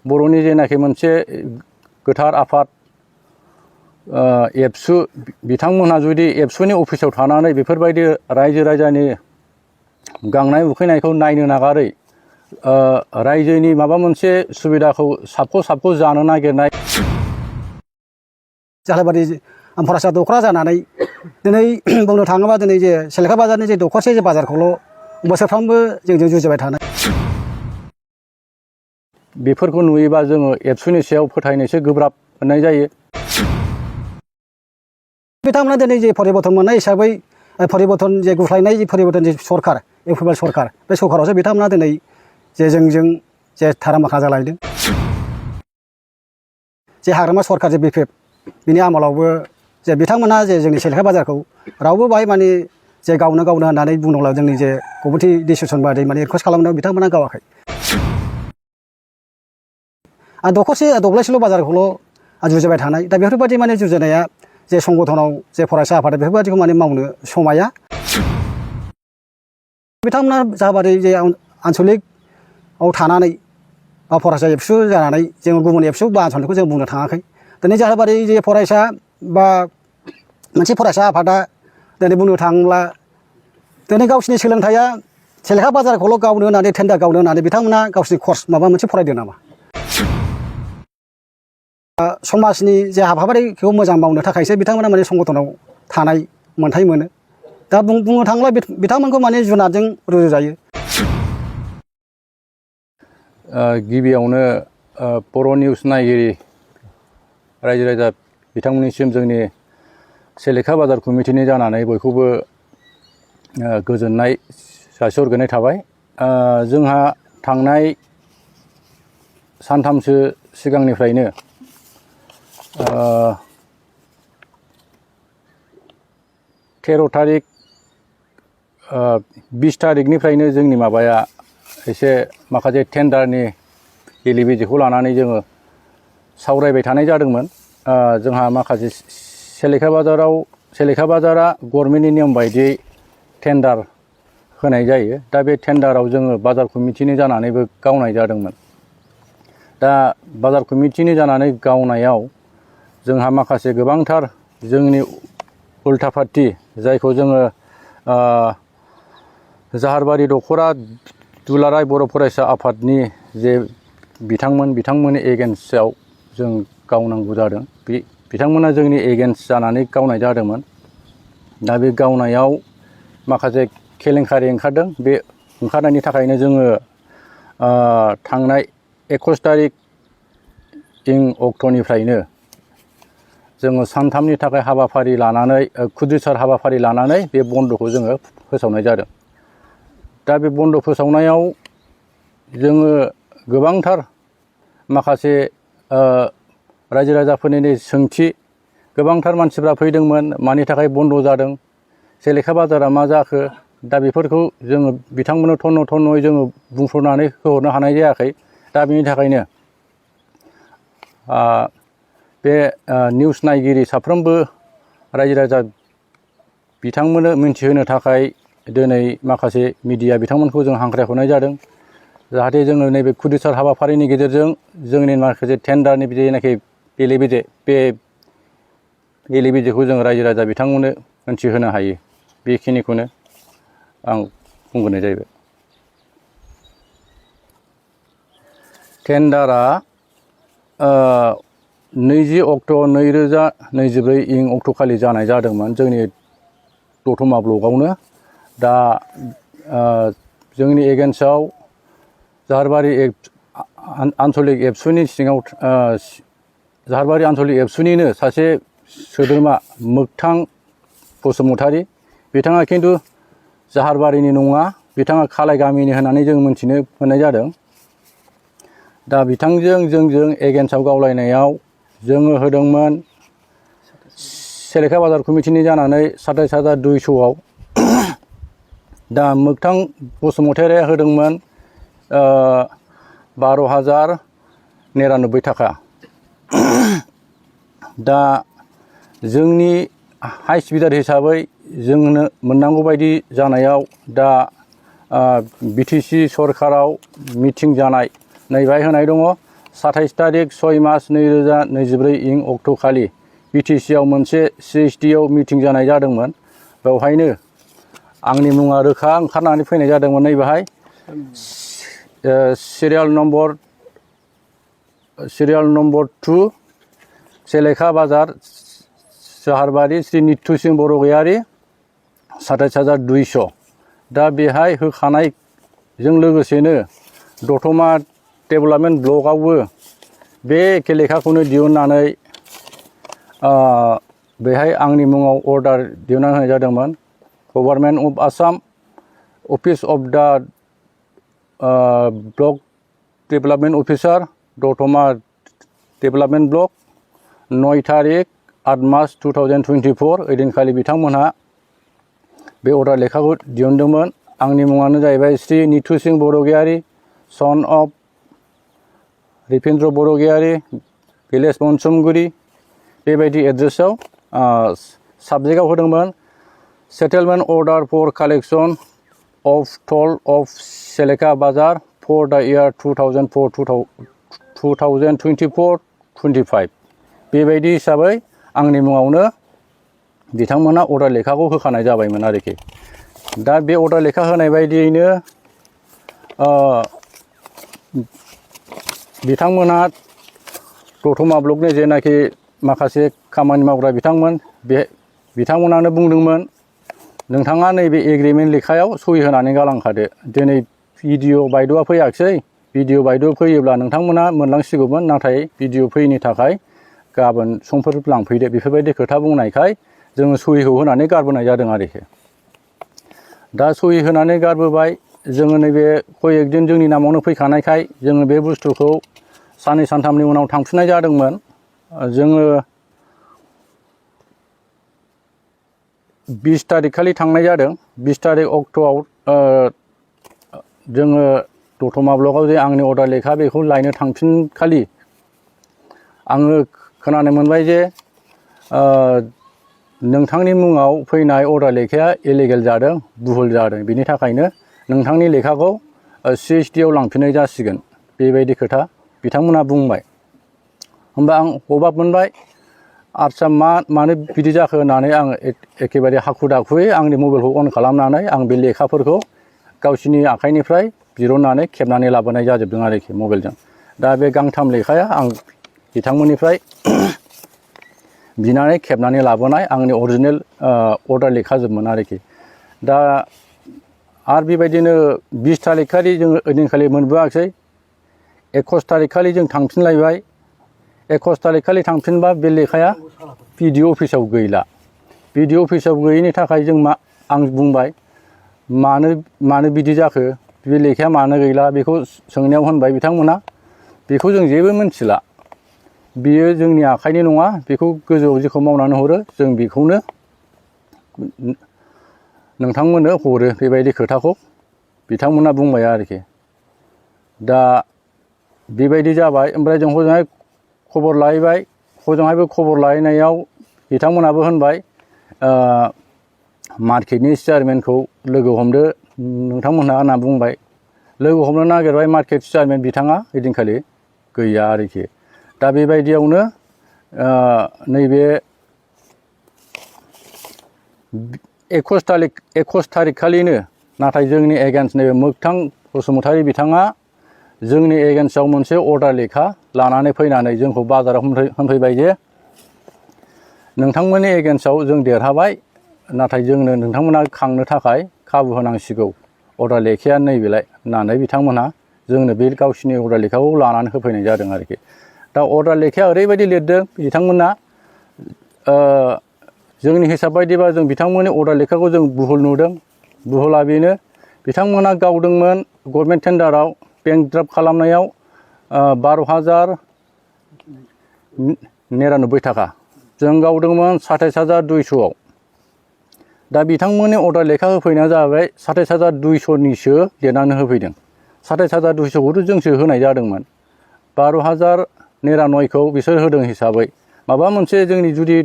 बर'नि जेनाखि मोनसे गोथार आफाद एबसु बिथांमोनहा जुदि एबसुनि अफिसाव थानानै बेफोरबायदि रायजो राजानि गांनाय उखैनायखौ नायनो नागारै रायजोनि माबा मोनसे सुबिदाखौ साबख' जानो नागिरनाय जालाबादि फरायसा दख'रा जानानै दिनै बुंनो थाङोबा दिनै जे सेलेखा बाजारनि जे दखरसे जे बाजारखौल' बोसोरफ्रामबो जोंजों जुजिबाय थानाय बेफोरखौ नुयोबा जोङो एबसुनि सायाव फोथायनोसो गोब्राब मोननाय जायो। बिथांमोना दिनै जे परिबर्तन मोननाय हिसाबै परिबर्तन जे गुस्लायनाय जे परिबर्तन जे सरकार इउपिपिएल सरकार बे सरकारावसो बिथांमोना दिनै जे जोंजों जे थारामाखा जालायदों जे हाग्रामा सरकार जे बिपिएफ बिनि आमोलावबो जे बिथांमोना जे जोंनि सेलेखा बाजारखौ रावबो बाहाय माने जे गावनो होननानै बुंदोंब्ला जोंनि जे कमिटि डिसिसन बायदि माने रिकुवेस्ट खालामनायाव बिथांमोना गावाखै। दखरसे दब्लायसेल' बाजारखौल' जुजिबाय थानाय दा बेफोरबायदि माने जुजिनाया जे संगठनाव जे फरायसा आफाद बेफोरबायदिखौ माने मावनो समाया बिथांमोना जाबादि जे आनसलिकआव थानानै फरायसा एबसु जानानै जों गुबुन एबसु बा आनसलिकखौ जों बुंनो थाङाखै। दिनै जाबादि जे फरायसा बा मोनसे फरायसा आफादा दिनै बुंनो थाङोब्ला दिनै गावसिनि सोलोंथाइया सेलेखा बाजारखौल' गावनो होनानै टेन्डार गावनो होनानै बिथांमोना गावसिनि कर्स माबा मोनसे फरायदों नामा? समाजनि जे हाबाफारिखौ मोजां मावनो थाखायसो बिथांमोना माने संगठनाव थानाय मोन्थाय मोनो। दा बुंनो थाङोब्ला बिथांमोनखौ माने जुनारजों रुजुजायो। गिबियावनो बर' निउस नायगिरि रायजो राजा बिथांमोननिसिम जोंनि सेलेखा बाजार कमिटिनि जानानै बयखौबो गोजोननाय जासिहरग्रोनाय थाबाय। जोंहा थांनाय सानथामसो सिगांनिफ्रायनो 13 तारिख 20 तारिखनिफ्रायनो जोंनि माबाया एसे माखासे टेन्डारनि बेले बेजेखौ लानानै जोङो सावरायबाय थानाय जादोंमोन। जोंहा माखासे सेलेखा बाजारा गभर्नमेन्टनि नियम बायदियै टेन्डार होनाय जायो। दा बे टेन्डाराव जोङो बाजार कमिटिनि जानानैबो गावनाय जादोंमोन। दा बाजार कमिटिनि जानानै गावनायाव जोंहा माखासे गोबांथार जोंनि उल्था पार्टि जायखौ जोङो जाहारबारि दख'रा दुलाराय बर' फरायसा आफादनि जे बिथांमोननि एगेन्स्टआव जों गावनांगौ जादों। बिथांमोना जोंनि एगेन्स्ट जानानै गावनाय जादोंमोन। दा बे गावनायाव माखासे केलेंकारि ओंखारदों। बे ओंखारनायनि थाखायनो जोङो थांनाय 21 तारिख अक्ट'निफ्रायनो जोङो सानथामनि थाखाय हाबाफारि लानानै खुद्रिसार हाबाफारि लानानै बे बन्द'खौ जोङो फोसावनाय जादों। दा बे बन्द' फोसावनायाव जोङो गोबांथार माखासे रायजो राजाफोरनि सोंथि गोबांथार मानसिफ्रा फैदोंमोन मानि थाखाय बन्द' जादों, सेलेखा बाजारा मा जाखो। दा बेफोरखौ जोङो बिथांमोननो थन्न'-थन्न'यै जोङो बुंफोरनानै होहरनो हानाय जायाखै। दा बेनि थाखायनो बे निउस नायगिरि साफ्रोमबो रायजो राजा बिथांमोननो मिन्थिहोनो थाखाय दिनै माखासे मिडिया बिथांमोनखौ जों हांख्रायहरनाय जादों। जाहाथे जोङो नैबे खुद्रिसार हाबाफारिनि गेजेरजों जोंनि माखासे टेन्डारनि जेनाखि बेले बेजे बे बेले बेजेखौ जों रायजो राजा बिथांमोननो मिन्थिहोनो हायो। बेखिनिखौनो आं बुंग्रोनाय जाहैबाय। टेन्डारा 20 अक्ट' 2024 अक्ट'खालि जानाय जादोंमोन जोंनि दतमा ब्लकआवनो। दा जोंनि एगेन्स्टआव जाहारबारि आनसलिक एबसुनि सिङाव जाहारबारि आनसलिक एबसुनिनो सासे सोद्रोमा मोगथां बसुमतारी, बिथाङा खिन्थु जाहारबारिनि नङा, बिथाङा खालाय गामिनि होननानै जों मिन्थिनो मोननाय जादों। दा बिथांजों जोंजों एगेन्स्टआव गावलायनायाव जोङो होदोंमोन सेलेखा बाजार कमिटिनि जानानै 27,200आव। दा मोगथां बसुमतारीया होदोंमोन 12,099 थाखा। दा जोंनि हाइस बिडार हिसाबै जोंनो मोननांगौ बायदि जानायाव दा बिटिसि सरकाराव मिटिं जानाय नै बाहाय होनाय दङ 27 तारिख 6 मार्च 2024 इं अक्ट'खालि बिटिसिआव मोनसे CHDआव मिटिं जानाय जादोंमोन। बेवहायनो आंनि मुङा रोखा ओंखारनानै फैनाय जादोंमोन। नैबेहाय सिरियाल नम्बर 2 सेलेखा बाजार जाहारबारि श्री नित्थु सिंह बरगयारी 27,200। दा बेहाय होखानायजों लोगोसेनो दतमा डेभेलपमेन्ट ब्लकआवबो बे एखे लेखाखौनो दिहुननानै बेहाय आंनि मुङाव अर्डार दिहुनना होनाय जादोंमोन। Government of Assam office of the block development officer दतमा डेभेलपमेन्ट ब्लक 9 तारिख 8 मार्च 2024 ओइदिनखालि बिथांमोनहा बे अर्डार लेखाखौ दिहुनदोंमोन। आंनि मुङानो जाहैबाय Shri नित्थु Singh Bargayari son of Ripendra Bargayari village Bansumguri बेबायदि एड्रेसाव साबजेक्टआव होदोंमोन settlement order for collection of toll of Selekha Bazar for दा इयार 2024-25 बेबायदि हिसाबै आंनि मुङावनो बिथांमोना अर्डार लेखाखौ होखानाय जाबायमोन आरोखि। दा बे अर्डार लेखा होनाय बायदियैनो बिथांमोना दतमा ब्लकनि जेनाखि माखासे खामानि मावग्रा बिथांमोनानो बुंदोंमोन नोंथाङा नैबे एग्रिमेन्ट लेखायाव सहि होनानै गालांखादो। दिनै भिडिअ बायद'आ फैयाखिसै, भिडिअ बायद' फैयोब्ला नोंथांमोना मोनलांसिगौमोन, नाथाय भिडिअ फैयैनि थाखाय गाबोन समफोर लांफैदो बेफोरबायदि खोथा बुंनायखाय जोङो सहिखौ होनानै गारबोनाय जादों आरोखि। दा सहि होनानै गारबोबाय जोङो नैबे कयेक दिन जोंनि नामावनो फैखानायखाय जोङो बे बुस्थुखौ साननै सानथामनि उनाव थांफिननाय जादोंमोन। जोङो 20 तारिख खालि थांनाय जादों। 20 तारिख अक्ट'आव जोङो दतमा ब्लकआव जे आंनि अर्डार लेखा बेखौ लायनो थांफिनखालि आङो खोनानो मोनबाय जे नोंथांनि मुङाव फैनाय अर्डार लेखाया इलिगेल जादों, भुल जादों, बिनि थाखायनो नोंथांनि लेखाखौ CHDआव लांफिननाय जासिगोन बेबायदि खोथा बिथांमोना बुंबाय। होमबा आं अबाक मोनबाय, आदसा मानो बिदि जाखो होननानै आङो एखेबारे हाखु दाखुयै आंनि मबाइलखौ अन खालामनानै आं बे लेखाफोरखौ गावसिनि आखाइनिफ्राय बिहरनानै खेबनानै लाबोनाय जाजोबदों आरोखि मबाइलजों। दा बे गांथाम लेखाया आं बिथांमोननिफ्राय बिनानै खेबनानै लाबोनाय आंनि अरिजिनेल अर्डार लेखाजोबमोन आरोखि। दा आरो बेबायदिनो 20 तारिख खालि जोङो ओइदिनखालि मोनबोआखिसै। 21 तारिख खालि जों थांफिनलायबाय। 21 तारिख खालि थांफिनबा बे लेखाया भिडिअ अफिसाव गैला। भिडिअ अफिसाव गैयैनि थाखाय आं बुंबाय मानो बिदि जाखो, बे लेखाया मानो गैला बेखौ सोंनायाव होनबाय बिथांमोना बेखौ जों जेबो मिन्थिला, बियो जोंनि आखाइनि नङा, बेखौ गोजौआव जेखौ मावनानै हरो जों बेखौनो नोंथांमोननो हरो बेबायदि खोथाखौ बिथांमोना बुंबाय आरोखि। दा बेबायदि जाबाय। ओमफ्राय जों हजोंहाय खबर लाहैबाय। हजोंहायबो खबर लाहैनायाव बिथांमोनाबो होनबाय मार्केटनि चेयारमेनखौ लोगो हमदो नोंथांमोनहा होनना बुंबाय। लोगो हमनो नागिरबाय, मार्केट चेयारमेन बिथाङा ओइदिनखालि गैया आरोखि। दा बेबायदियावनो नैबे 21 तारिख खालिनो नाथाय जोंनि एगेन्स्ट नैबे मोगथां बसुमतारी बिथाङा जोंनि एगेन्स्टआव मोनसे अर्डार लेखा लानानै फैनानै जोंखौ बाजाराव होनफैबाय जे नोंथांमोननि एगेन्स्टआव जों देरहाबाय, नाथाय जोंनो नोंथांमोना खांनो थाखाय खाबु होनांसिगौ, अर्डार लेखाया नैबेलाय होननानै बिथांमोनहा जोंनो बे गावसिनि अर्डार लेखाखौ लानानै होफैनाय जादों आरोखि। दा अर्डार लेखाया ओरैबायदि लिरदों बिथांमोना जोंनि हिसाब बायदिबा जों बिथांमोननि अर्डार लेखाखौ जों भुल नुदों। भुला बेनो बिथांमोना गावदोंमोन गभर्नमेन्ट टेन्डाराव बेंक ड्राफ्ट खालामनायाव 12,099 थाखा, जों गावदोंमोन 27,200आव। दा बिथांमोननि अर्डार लेखा होफैनाया जाबाय 27,200निसो लिरनानै होफैदों। 27,200खौथ' जोंसो होनाय जादोंमोन। 12,099खौ बिसोर होदों हिसाबै माबा मोनसे जोंनि जुदि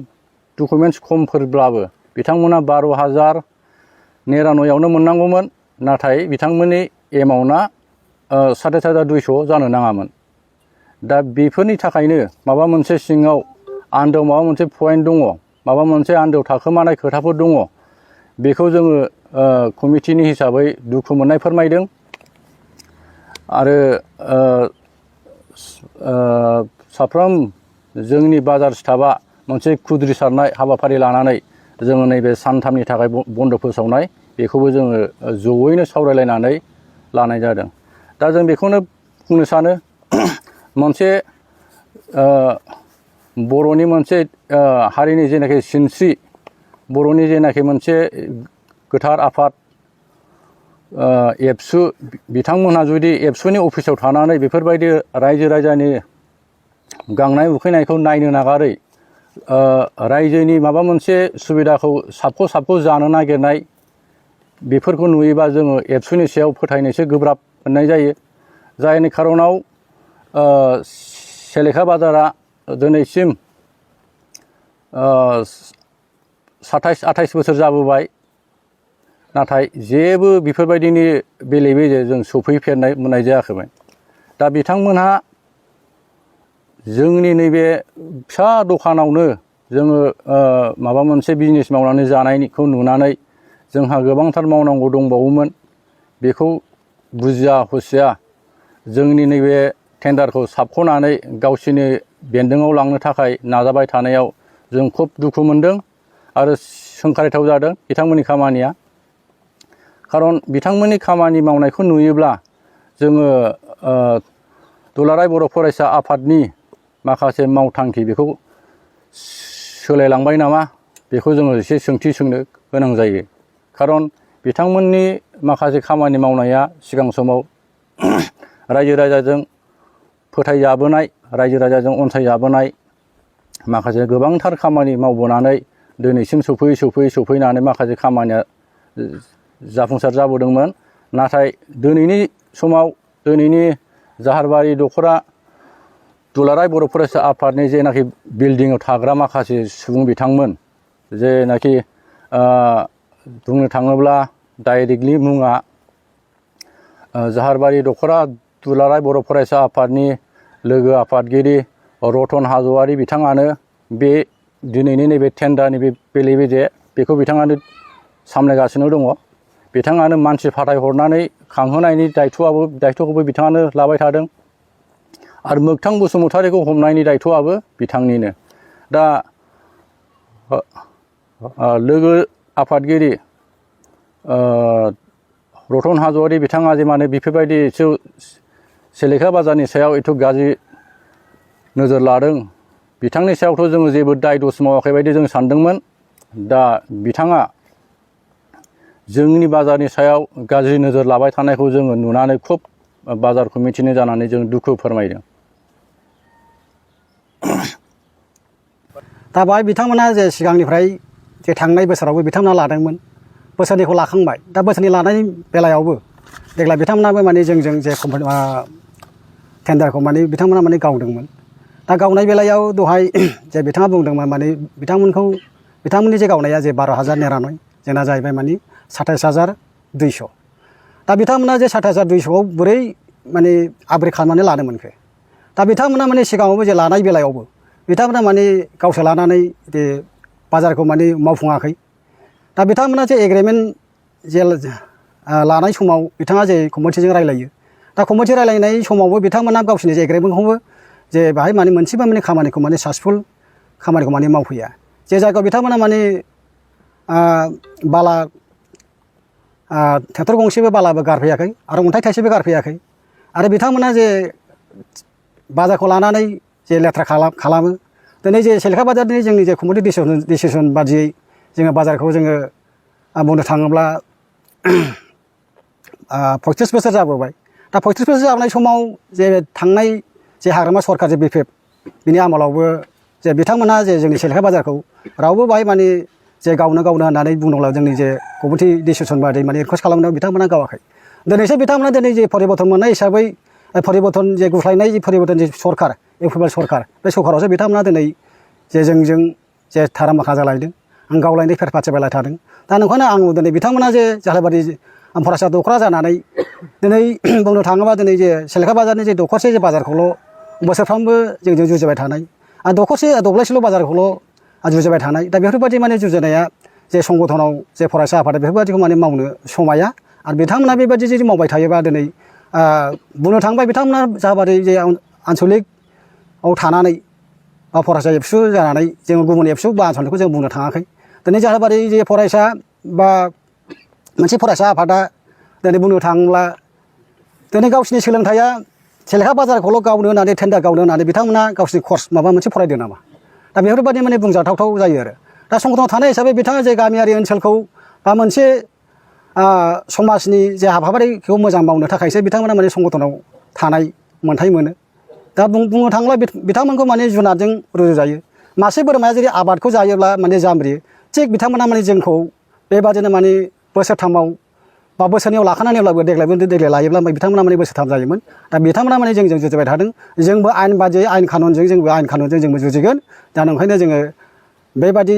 डकुमेन्टस खमफोरब्लाबो बिथांमोना 12,099आवनो मोननांगौमोन, नाथाय बिथांमोननि एमाउन्टआ 27,200 जानो नाङामोन। दा बेफोरनि थाखायनो माबा मोनसे सिङाव आन्दोआव माबा मोनसे पइन्ट दङ, माबा मोनसे आन्दोआव थाखोमानाय खोथाफोर दङ, बेखौ जोङो कमिटिनि हिसाबै दुखु मोननाय फोरमायदों। आरो साफ्रोम जोंनि बाजार स्टाफआ मोनसे खुद्रिसारनाय हाबाफारि लानानै जोङो नैबे सानथामनि थाखाय बन्द' फोसावनाय बेखौबो जोङो जयैनो सावरायलायनानै लानाय जादों। दा जों बेखौनो बुंनो सानो मोनसे बर'नि मोनसे हारिनि जेनाखि सिनस्रि, बर'नि जेनाखि मोनसे गोथार आफाद एबसु, बिथांमोनहा जुदि एबसुनि अफिसाव थानानै बेफोरबायदि रायजो राजानि गांनाय उखैनायखौ नायनो नागारै रायजोनि माबा मोनसे सुबिदाखौ साबख' जानो नागिरनाय, बेफोरखौ नुयोबा जोङो एबसुनि सायाव फोथायनोसो गोब्राब मोननाय जायो। जायनि खार'नाव सेलेखा बाजारा दिनैसिम 27-28 बोसोर जाबोबाय, नाथाय जेबो बेफोरबायदिनि बेले बेजे जों सफैफेरनाय मोननाय जायाखैमोन। दा बिथांमोनहा जोंनि नैबे फिसा दखानावनो जोङो माबा मोनसे बिजनेस मावनानै जानायखौ नुनानै जोंहा गोबांथार मावनांगौ दंबावोमोन, बेखौ बुजिया हसिया जोंनि नैबे टेन्डारखौ साबख'नानै गावसिनि बेन्दोङाव लांनो थाखाय नाजाबाय थानायाव जों खुब दुखु मोनदों आरो सोंखारिथाव जादों बिथांमोननि खामानिया। खारन बिथांमोननि खामानि मावनायखौ नुयोब्ला जोङो दुलाराय बर' फरायसा आफादनि माखासे मावथांखि बेखौ सोलायलांबाय नामा, बेखौ जोङो एसे सोंथि सोंनो गोनां जायो। खारन बिथांमोननि माखासे खामानि मावनाया सिगां समाव रायजो राजाजों फोथायजाबोनाय, रायजो राजाजों अनसायजाबोनाय, माखासे गोबांथार खामानि मावबोनानै दिनैसिम सफैनानै माखासे खामानिया जाफुंसार जाबोदोंमोन। नाथाय दिनैनि समाव दिनैनि जाहारबारि दख'रा दुलाराय बर' फरायसा आफादनि जेनाखि बिल्डिंआव थाग्रा माखासे सुबुं बिथांमोन, जेनाखि बुंनो थाङोब्ला डाइरेक्टलि मुङा जाहारबारि दख'रा दुलाराय बर' फरायसा आफादनि लोगो आफादगिरि रतन हाज'वारि बिथाङानो बे दिनैनि नैबे टेन्डारनि बे बेले बेजे बेखौ बिथाङानो सामलायगासिनो दङ। बिथाङानो मानसि फाथायहरनानै खांहोनायनि दायथ'खौबो बिथाङानो लाबाय थादों आरो मोगथां बसुमतारिखौ हमनायनि दायथ'आबो बिथांनिनो। दा लोगो आफादगिरि रतन हाज'वारि बिथाङा जे माने बेफोरबायदि सेलेखा बाजारनि सायाव एथ' गाज्रि नोजोर लादों, बिथांनि सायावथ' जोङो जेबो दाय दस मावाखै बायदि जों सानदोंमोन। दा बिथाङा जोंनि बाजारनि सायाव गाज्रि नोजोर लाबाय थानायखौ जोङो नुनानै खुब बाजार कमिटिनि जानानै जों दुखु फोरमायदों। दा बाहाय बिथांमोना जे सिगांनिफ्राय जे थांनाय बोसोरावबो बिथांमोना लादोंमोन, बोसोरनैखौ लाखांबाय। दा बोसोरनै लानायनि बेलायावबो देग्लाय बिथांमोनाबो माने जोंजों जे टेन्डारखौ माने बिथांमोना माने गावदोंमोन। दा गावनाय बेलायाव दहाय जे बिथाङा बुंदोंमोन माने बिथांमोननि जे गावनाया जे 12,099, जोंना जाहैबाय माने 27,200। दा बिथांमोना जे 27,200आव बोरै माने आपग्रेड खालामनानै लानो मोनखो? दा बिथांमोना माने सिगाङावबो जे लानाय बेलायावबो बिथांमोना माने गावसोर लानानै जे बाजारखौ माने मावफुङाखै। दा बिथांमोना जे एग्रिमेन्ट जे लानाय समाव बिथाङा जे कमिटिजों रायलायो, दा कमिटि रायलायनाय समावबो बिथांमोना गावसोरनि जे एग्रिमेन्टखौबो जे बाहाय माने मोनसेबा माने खामानिखौ माने साक्सेसफुल खामानिखौ माने मावफैया। जे जायगायाव बिथांमोना माने बाला ट्रेक्टर गंसेबो बालाबो गारफैयाखै आरो अन्थाइ थाइसेबो गारफैयाखै। आरो बिथांमोना जे बाजारखौ लानानै जे लेथ्रा खालामो, दिनै जे सेलेखा बाजारनि जोंनि जे कमिटि डिसिसन बादियै जोङो बाजारखौ जोङो बुंनो थाङोब्ला 35 बोसोर जाबोबाय। दा 35 बोसोर जाबोनाय समाव जे थांनाय जे हाग्रामा सरकार जे बिपिएफ बिनि आमोलावबो जे बिथांमोनहा जे जोंनि सेलेखा बाजारखौ रावबो बाहाय माने जे गावनो होननानै बुंदोंब्ला जोंनि जे कमिटि डिसिसन बादियै माने रिकुवेस्ट खालामनायाव बिथांमोना गावाखै। दिनैसो बिथांमोना दिनै जे परिबर्तन मोननाय हिसाबै परिबर्तन जे गुस्लायनाय जे परिबर्तन जे सरकार एप्रुभेल सरकार, बे सरकारावसो बिथांमोना दिनै जे जोंजों जे थारामाखा जालायदों, आं गावलायनाय फेर फाथिबायलाय थादों। दा नंखायनो आं दिनै बिथांमोना जे जाहारबारि फरायसा दख'रा जानानै दिनै बुंनो थाङोबा दिनै जे सेलेखा बाजारनि जे दखरसे जे बाजारखौल' बोसोरफ्रामबो जोंजों जुजिबाय थानाय आरो दखरसे दब्लायसेल' बाजारखौल' जुजिबाय थानाय दा बेफोरबायदि माने जुजिनाया जे संगठनाव जे फरायसा आफादा बेफोरबायदिखौ माने मावनो समाया आरो बिथांमोना बेबायदि जुदि मावबाय थायोबा दिनै बुंनो थाङोबा बिथांमोना जाबादि जे आनसलिकआव थानानै फरायसा एबसु जानानै जोङो गुबुन एबसु बा आनसलिकखौ जों बुंनो थाङाखै दिनै जाबादि जे फरायसा बा मोनसे फरायसा आफादा दिनै बुंनो थाङोब्ला दिनै गावसिनि सोलोंथाइया सेलेखा बाजारखौल' गावनो होननानै टेन्डार गावनो होननानै बिथांमोना गावसिनि कर्स माबा मोनसे फरायदों नामा दा बेफोरबायदि माने बुंजाथावथाव जायो आरो दा संगठनाव थानाय हिसाबै बिथाङा जे गामियारि ओनसोलखौ बा मोनसे समाजनि जे हाबाफारिखौ मोजां मावनो थाखायसो बिथांमोना माने संगठनाव थानाय मोन्थाय मोनो दा बुंनो थाङोब्ला बिथांमोनखौ माने जुनारजों रुजुजायो मासे बोरमाया जुदि आबादखौ जायोब्ला माने जाम्ब्रियो थिग बिथांमोना माने जोंखौ बेबादिनो माने बोसोरथामाव बा बोसोरनैयाव लाखानानैब्लाबो देग्लाय लायोब्ला बिथांमोना माने बोसोरथाम जायोमोन दा बिथांमोना माने जोंजों जुजिबाय थादों जोंबो आयेन बादियै आयेन कानुनजों जोंबो जुजिगोन दा ओंखायनो जोङो बेबादि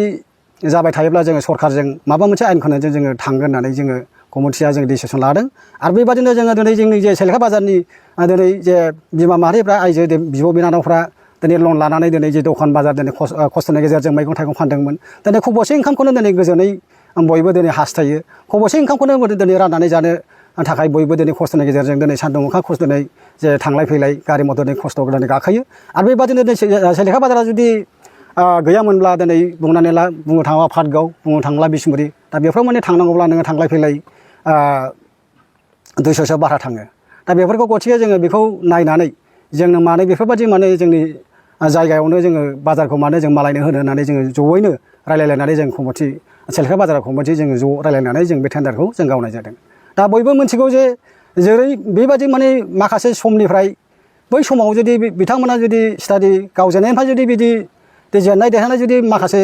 जाबाय थायोब्ला जोङो सरकारजों माबा मोनसे आयेन कानुनजों जोङो थांगोन होननानै जोङो कमिटिया जों डिसिसन लादों आरो बेबादिनो जोङो दिनै जोंनि जे सेलेखा बाजारनि दिनै जे बिमा माहारिफ्रा आइजो बिब' बिनानावफ्रा दिनै लन लानानै दिनै जे दखान बाजार दिनै खस्थ'नि गेजेरजों मैगं थाइगं फानदोंमोन दिनै खब'से ओंखामखौनो दिनै गोजोनै बयबो दिनै हास्थायो खब'से ओंखामखौनो दिनै राननानै जानो थाखाय बयबो दिनै खस्थ'नि गेजेरजों दिनै सान्दुं अखा खस्थ'नै जे थांलाय फैलाय गारि मथरनि खस्थ' दिनै गाखोयो आरो बेबादिनो सेलेखा बाजारा जुदि गैयामोनब्ला दिनै बुंनो थाङोब्ला पाटगाव बुंनो थाङोब्ला बिसमुरि दा बेफोराव माने थांनांगौब्ला नोङो थांलाय फैलाय 200सो भारा थाङो दा बेफोरखौ गथिखे जोङो बेखौ नायनानै जोंनो माने बेफोरबायदि माने जोंनि जायगायावनो जोङो बाजारखौ मानो जों मालायनो होनो होननानै जोङो जयैनो रायलायलायनानै जों कमिटि सेलेखा बाजाराव कमिटि जोङो ज' रायलायनानै जों बे टेन्डारखौ जों गावनाय जादों दा बयबो मिथिगौ जे जेरै बेबायदि माने माखासे समनिफ्राय बै समाव जुदि बिथांमोना जुदि स्टाडि गावजेननायनिफ्राय जुदि बिदि जेननाय देरहानाय जुदि माखासे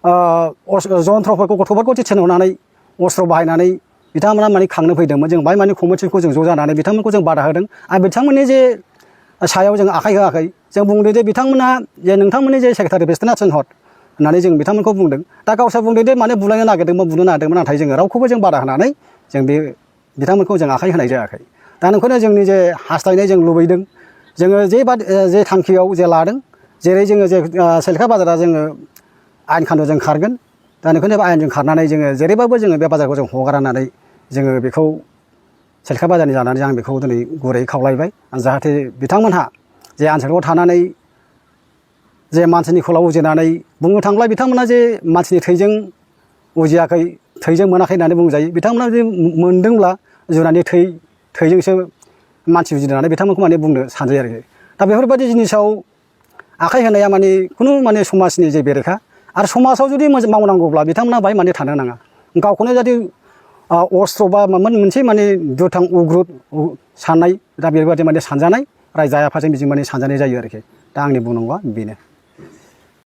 जन्थ्रफोरखौ गथ'फोरखौ थिनहरनानै अस्त्र बाहायनानै बिथांमोना माने खांनो फैदोंमोन जों बाहाय माने कमिटिखौ जों ज' जानानै बिथांमोनखौ जों बादा होदों आरो बिथांमोननि जे सायाव जों आखाइ होआखै जों बुंदों जे बिथांमोना जे नोंथांमोननि जे सेक्रेटारि प्रेसिडेन्टआ थिनहर होननानै जों बिथांमोनखौ बुंदों दा गावसोर बुंदों जे माने बुलायनो नागिरदोंमोन बुनो नागिरदोंमोन नाथाय जोङो रावखौबो जों बादा होनानै जों बे बिथांमोनखौ जों आखाइ होनाय जायाखै दा नोंखौनो जोंनि जे हास्थायनाय जों लुबैदों जोङो जे थांखियाव जे लादों जेरै जोङो जे सेलेखा बाजारा जोङो आयेन खानुनजों खारगोन दा नोंखौनो आयेनजों खारनानै जोङो जेरैबाबो जोङो बे बाजारखौ जों हगारनानै जोङो बेखौ सेलेखा बाजारनि जानानै आं बेखौ दिनै गुरै खावलायबाय जाहाथे बिथांमोनहा जे आनसलिकआव थानानै जे मानसिनि खोलाव उजिनानै बुंनो थाङोब्ला बिथांमोना जे मानसिनि थैजों उजियाखै थैजों मोनाखै होननानै बुंजायो बिथांमोना जे मोनदोंब्ला जुनारनि थैजोंसो मानसि उजिनानै बिथांमोनखौ माने बुंनो सानजायो आरोखि दा बेफोरबायदि जिनिसाव आखाइ होनाया माने खुनु माने समाजनि जे बेरेखा आरो समाजाव जुदि मावनांगौब्ला बिथांमोना बाहाय माने थानो नाङा गावखौनो जुदि अस्त्र बा माबा मोनसे माने दुथां उग्रुद साननाय दा बेबायदि माने सानजानाय रायजो आफादजों बिदि माने सानजानाय जायो आरोखि दा आंनि बुंनांगौआ बेनो